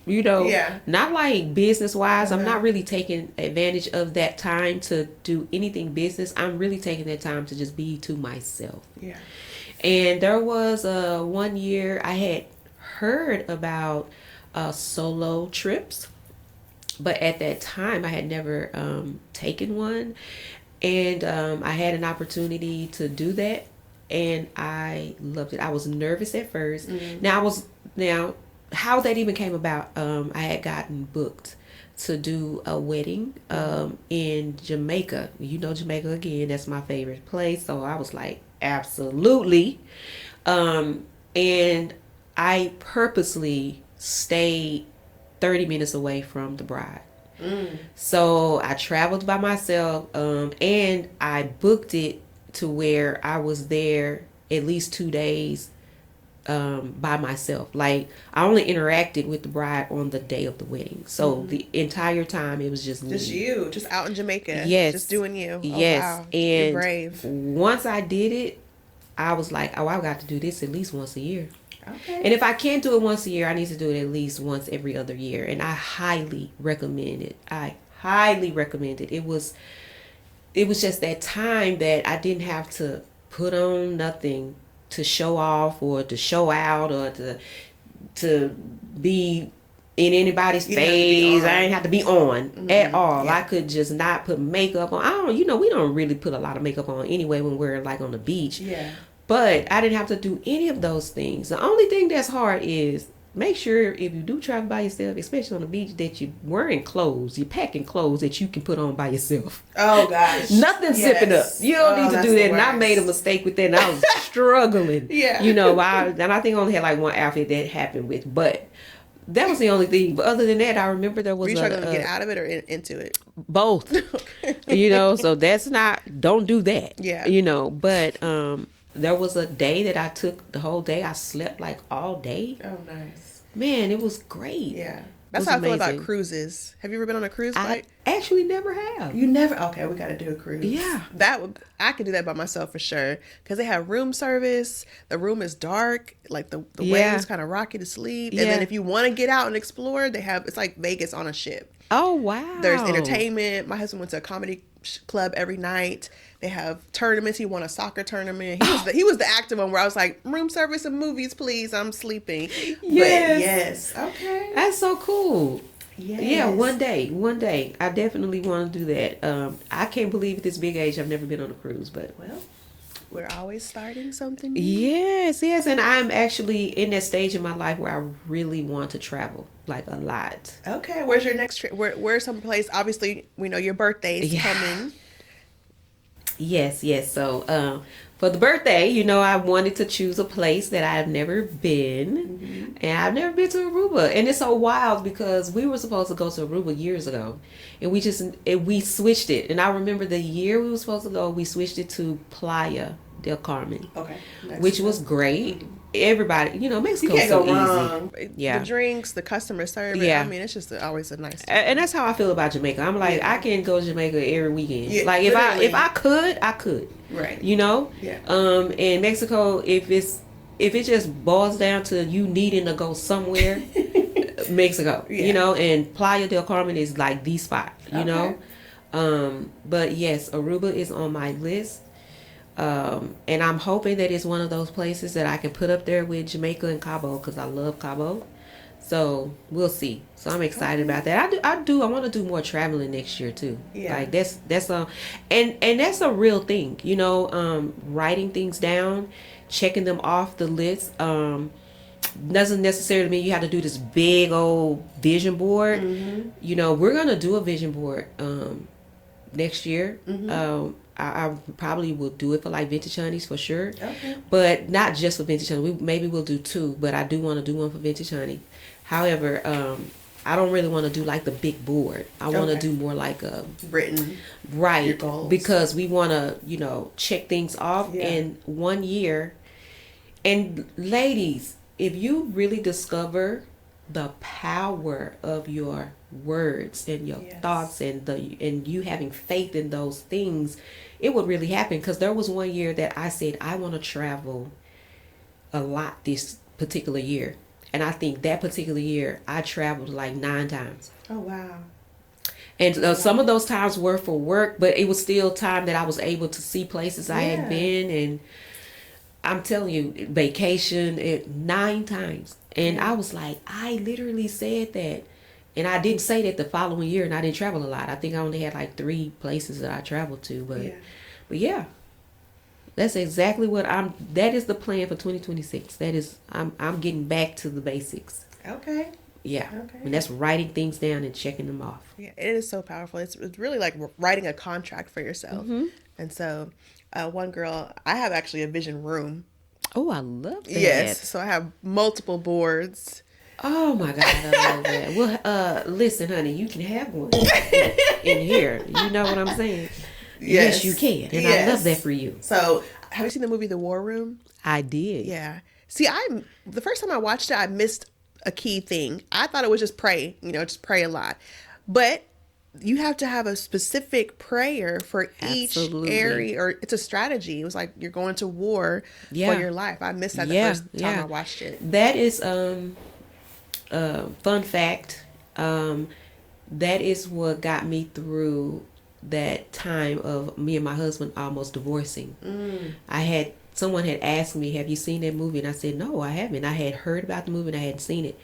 you know. Not like business wise. I'm not really taking advantage of that time to do anything business. I'm really taking that time to just be to myself. Yeah. And there was one year I had heard about solo trips. But at that time, I had never taken one. And I had an opportunity to do that. And I loved it. I was nervous at first. Now, how that even came about, I had gotten booked to do a wedding in Jamaica. You know Jamaica again. That's my favorite place. So I was like, absolutely. And I purposely stayed 30 minutes away from the bride. So I traveled by myself, and I booked it to where I was there at least 2 days by myself. Like I only interacted with the bride on the day of the wedding. So the entire time it was just me. Just you, just out in Jamaica. Yes. Just doing you. Yes. Oh, wow. And you're brave. Once I did it, I was like, oh, I've got to do this at least once a year. Okay. And if I can't do it once a year, I need to do it at least once every other year. And I highly recommend it. It was just that time that I didn't have to put on nothing to show off or to show out or to be in anybody's face. I didn't have to be on at all. I could just not put makeup on. We don't really put a lot of makeup on anyway when we're like on the beach. Yeah. But I didn't have to do any of those things. The only thing that's hard is make sure if you do travel by yourself, especially on the beach, that you're wearing clothes, you're packing clothes that you can put on by yourself. Oh, gosh. Nothing zipping up. You don't need to do that. And I made a mistake with that, and I was struggling. Yeah. And I think I only had like one outfit that happened with, but that was the only thing. But other than that, I remember there was Were you struggling to get out of it or into it? Both. So that's don't do that. Yeah. But there was a day that I took the whole day. I slept like all day. Oh, nice. Man, it was great. Yeah. That's how I feel about cruises. Have you ever been on a cruise flight? I actually never have. You never? Okay, we got to do a cruise. Yeah. I could do that by myself for sure. Because they have room service. The room is dark. Like the waves kind of rock you to sleep. And then if you want to get out and explore, it's like Vegas on a ship. Oh, wow. There's entertainment. My husband went to a comedy club every night. They have tournaments. He won a soccer tournament. He was the active one where I was like, room service and movies, please. I'm sleeping. Yes. But yes. Okay. That's so cool. Yeah, one day. I definitely want to do that. I can't believe at this big age I've never been on a cruise, but Well, we're always starting something new. yes, and I'm actually in that stage in my life where I really want to travel, like a lot. Okay, where's your next trip? Where's some place? Obviously, we know your birthday's Yeah. coming. Yes. So, for the birthday, I wanted to choose a place that I've never been, and I've never been to Aruba, and it's so wild because we were supposed to go to Aruba years ago, and we switched it, and I remember the year we were supposed to go, we switched it to Playa del Carmen, Okay, which was great. Everybody, you Mexico's can't so go wrong. easy. Yeah. The drinks, the customer service. Yeah. I mean, it's just always a nice time. And that's how I feel about Jamaica. I'm like, I can go to Jamaica every weekend. Yeah, like literally. if I could, I could. Right. Yeah. And Mexico, if it just boils down to you needing to go somewhere, Mexico. Yeah. And Playa del Carmen is like the spot. Okay. But yes, Aruba is on my list. And I'm hoping that it's one of those places that I can put up there with Jamaica and Cabo, because I love Cabo. So we'll see. So I'm excited about that. I want to do more traveling next year too. Yeah. Like that's a, and that's a real thing. Writing things down, checking them off the list. Doesn't necessarily mean you have to do this big old vision board. We're gonna do a vision board next year. I probably will do it for like Vintage Honeys for sure. Okay. But not just for Vintage Honey. Maybe we'll do two, but I do want to do one for Vintage Honey. However, I don't really want to do like the big board. I want to do more like a written. Right. Your goals. Because we want to, check things off in 1 year. And ladies, if you really discover the power of your words and your thoughts and you having faith in those things, it would really happen. Because there was 1 year that I said I want to travel a lot this particular year, and I think that particular year I traveled like 9 times. Oh wow. And some of those times were for work, but it was still time that I was able to see places I had been. And I'm telling you, vacation 9 times. And I was like, I literally said that. And I didn't say that the following year, and I didn't travel a lot. I think I only had like 3 places that I traveled to. But yeah, that's exactly that is the plan for 2026. That is, I'm getting back to the basics. Okay. Yeah. Okay. And that's writing things down and checking them off. Yeah, it is so powerful. It's really like writing a contract for yourself. And so, one girl, I have actually a vision room. Oh, I love that. Yes. So I have multiple boards. Oh my God, I love that. Well, listen, honey, you can have one in here. You know what I'm saying? Yes, you can. And I love that for you. So, have you seen the movie The War Room? I did. Yeah. See, the first time I watched it, I missed a key thing. I thought it was just pray, just pray a lot. But you have to have a specific prayer for each area, or it's a strategy. It was like you're going to war for your life. I missed that the first time I watched it. That is fun fact. That is what got me through that time of me and my husband almost divorcing. Someone had asked me, have you seen that movie? And I said, no, I haven't. I had heard about the movie and I hadn't seen it.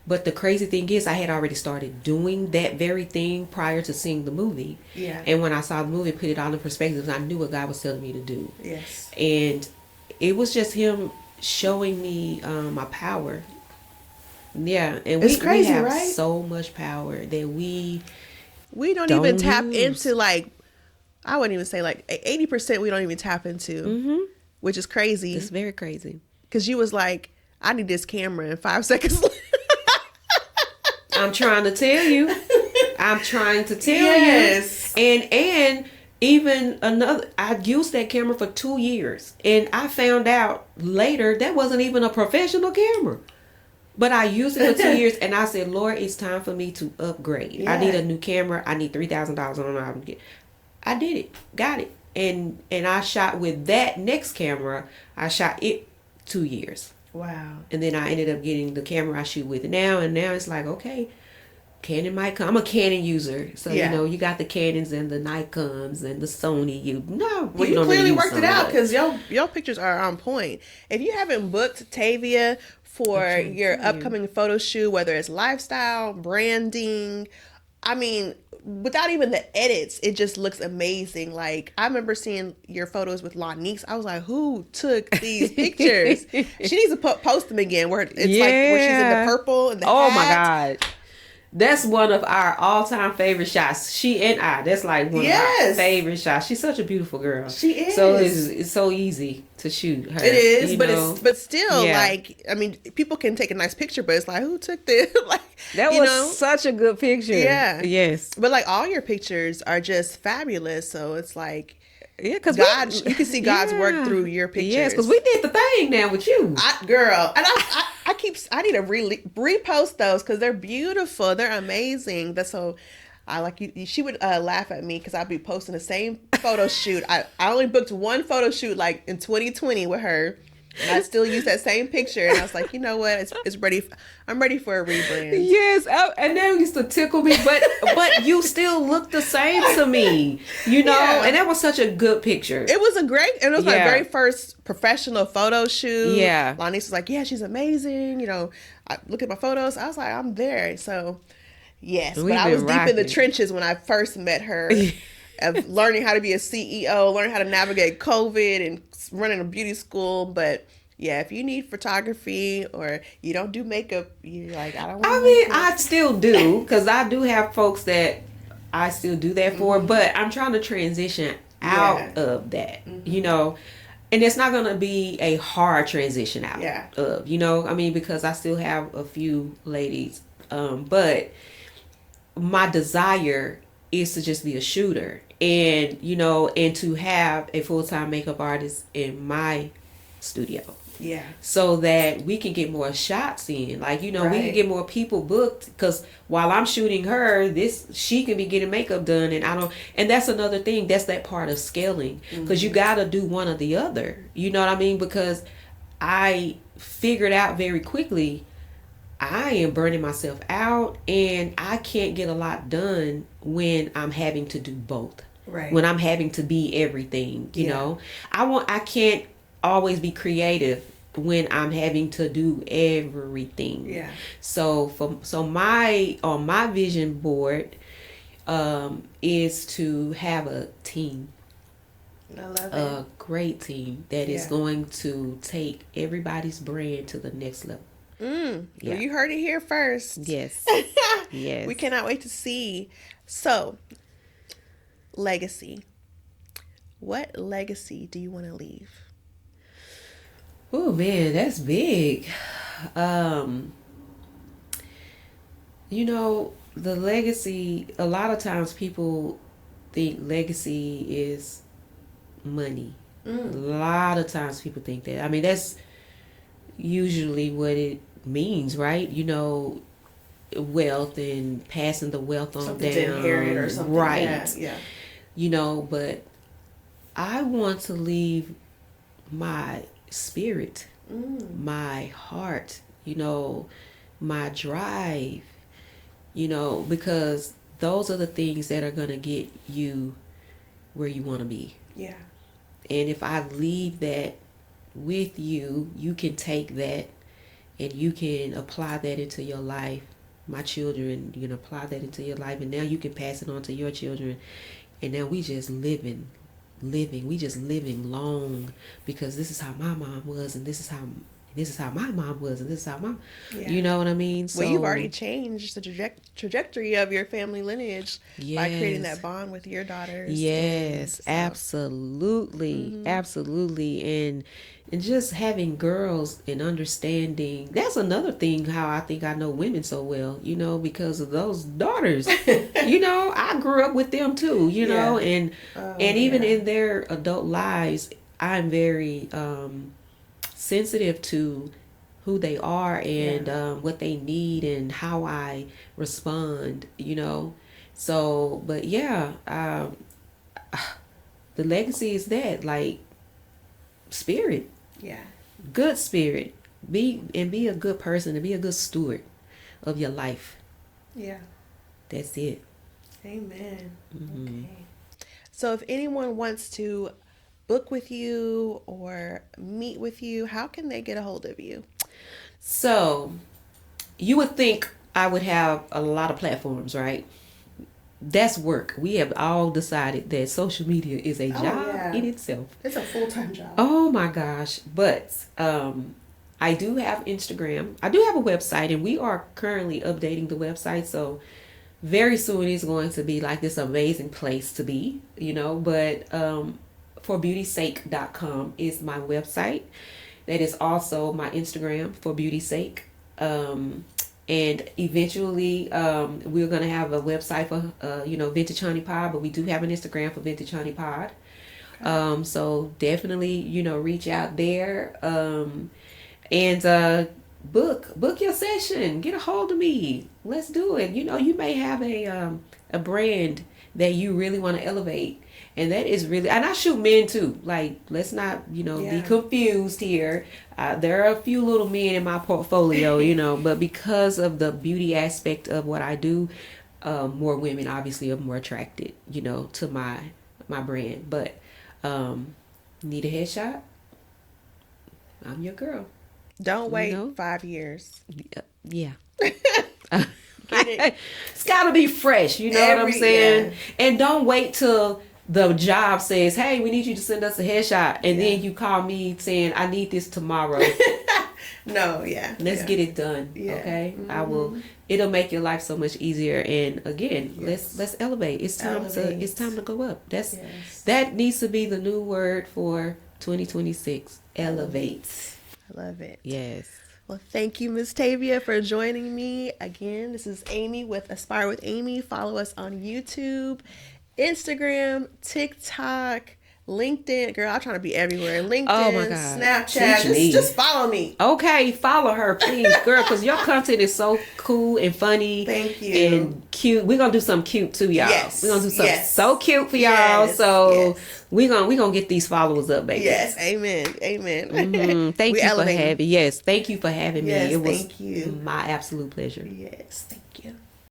But the crazy thing is, I had already started doing that very thing prior to seeing the movie. Yeah. And when I saw the movie, put it all in perspective, I knew what God was telling me to do. Yes. And it was just Him showing me my power. Yeah. And it's crazy, we have right? so much power that we don't even tap into, like, I wouldn't even say like 80% we don't even tap into, which is crazy. It's very crazy. Because you was like, I need this camera in 5 seconds. I'm trying to tell you. Yes. You. And even I used that camera for 2 years. And I found out later that wasn't even a professional camera. But I used it for 2 years, and I said, Lord, it's time for me to upgrade. Yeah. I need a new camera. I need $3,000. I don't know how to get. I did it. Got it. And I shot with that next camera. I shot it 2 years. Wow. And then I ended up getting the camera I shoot with now. And now it's like, okay, Canon might come. I'm a Canon user. So, you got the Canons and the Nikons and the Sony. You clearly worked it out, because your pictures are on point. If you haven't booked Tavia I'm for trying to your tell you. upcoming photo shoot, whether it's lifestyle, branding. I mean, without even the edits, it just looks amazing. Like, I remember seeing your photos with Lanice. I was like, who took these pictures? She needs to post them again where it's like where she's in the Yeah. purple and the Oh my hat. God. That's one of our all-time favorite shots. She and I. That's like one of our Yes, favorite shots. She's such a beautiful girl. she So is. it's so easy to shoot It her. is, You but it's know. but still Yeah. like I mean, people can take a nice picture, but it's like who took this? Like, That you was know, such a good picture. yeah. Yes. But like all your pictures are just fabulous. So it's like Yeah, cause we, God, you can see God's work yeah, through your yes, cause pictures. we did the thing now with you. Girl, and I need to repost those because they're beautiful. They're amazing. That's so. I like you. She would laugh at me because I'd be posting the same photo shoot. I only booked one photo shoot like in 2020 with her, and I still use that same picture. And I was like, you know what? It's ready. I'm ready for a rebrand. Yes, and that used to tickle me, but you still look the same to me, you know. Yeah. And that was such a good picture. It was it was my Yeah, very first professional photo shoot. yeah. Lonnie was like, yeah, she's amazing. You know, I look at my photos. I was like, I'm there. So, yes. But We've I was been deep in the rocking. trenches when I first met her of learning how to be a CEO, learning how to navigate COVID and running a beauty school. But yeah, if you need photography or you don't do makeup, you're like, I don't want I to mean, make I still do because I do have folks that I still do that for, but I'm trying to transition Yeah. out of that, you know. And it's not gonna be a hard transition out Yeah. of, you know. I mean, because I still have a few ladies, but my desire is to just be a shooter, and you know, and to have a full-time makeup artist in my studio Yeah. so that we can get more shots in, like, you know, we can Right. get more people booked, because while I'm shooting her, this she can be getting makeup done, and I don't, and that's another thing, that's that part of scaling, because you gotta do one or the other, you know what I mean, because I figured out very quickly I am burning myself out, and I can't get a lot done when I'm having to do both. Right. When I'm having to be everything, you Yeah. know. I can't always be creative when I'm having to do everything. Yeah. So my on my vision board is to have a team, I love it. a great team that is Yeah. going to take everybody's brand to the next level. Yeah. Well, you heard it here first. Yes. Yes. We cannot wait to see. So, legacy. What legacy do you want to leave? Oh man, that's big. Um, you know, the legacy, a lot of times people think legacy is money. A lot of times people think that. I mean, that's usually what it means, right? You know, wealth and passing the wealth on Something down. to inherit or something. Right. Yeah. Yeah. You know, but I want to leave my spirit, my heart, you know, my drive, you know, because those are the things that are going to get you where you want to be. Yeah. And if I leave that with you, you can take that and you can apply that into your life. My children, you can apply that into your life, and now you can pass it on to your children. And now we just living, we just living long, because this is how my mom was, and this is how my mom was, and this is how my, Yeah. you know what I mean? So Well, you've already changed the trajectory of your family lineage by creating yes. that bond with your daughters. Yes, And so, absolutely, absolutely, and just having girls and understanding. That's another thing. How I think I know women so well, you know, because of those daughters. You know, I grew up with them too. You know, Yeah. and even yeah. in their adult lives, I'm very sensitive to who they are and what they need and how I respond. You know, so but yeah. The legacy is that, like, spirit, Yeah. good spirit, be a good person and be a good steward of your life. Yeah. That's it. Amen. Okay. So if anyone wants to book with you or meet with you, how can they get a hold of you? So you would think I would have a lot of platforms, right? That's work. We have all decided that social media is a job in itself. It's a full-time job. Oh my gosh. But I do have Instagram. I do have a website, and we are currently updating the website. So very soon it's going to be like this amazing place to be, But forbeautysake.com is my website. That is also my Instagram, for beauty's sake. And eventually, we're gonna have a website for Vintage Honey Pod, but we do have an Instagram for Vintage Honey Pod. Okay. So definitely, reach out there. And book your session. Get a hold of me. Let's do it. You may have a brand that you really want to elevate. And that is really, and I shoot men too. Like, let's not, be confused here. There are a few little men in my portfolio, but because of the beauty aspect of what I do, more women obviously are more attracted, to my brand. But need a headshot? I'm your girl. Don't wait 5 years. Yeah. It's got to be fresh, what I'm saying? Yeah. And don't wait till the job says, hey, we need you to send us a headshot, and then you call me saying, I need this tomorrow. Let's get it done. Okay. Mm-hmm. It'll make your life so much easier. And again, let's elevate. It's time to go up. That needs to be the new word for 2026. Elevate. I love it. Yes. Well, thank you, Miss Tavia, for joining me. Again, this is Amy with Aspire with Amy. Follow us on YouTube, Instagram, TikTok, LinkedIn. Girl, I'm trying to be everywhere. LinkedIn, oh my God. Snapchat. Just follow me. Okay, follow her, please, girl, because your content is so cool and funny. Thank you. And cute. We're going to do something cute, too, y'all. Yes. We're going to do something so cute for y'all. So we're gonna get these followers up, baby. Yes, amen. Thank you for having me. Yes, thank you for having me. Yes, it was thank you. my absolute pleasure. Yes, thank you.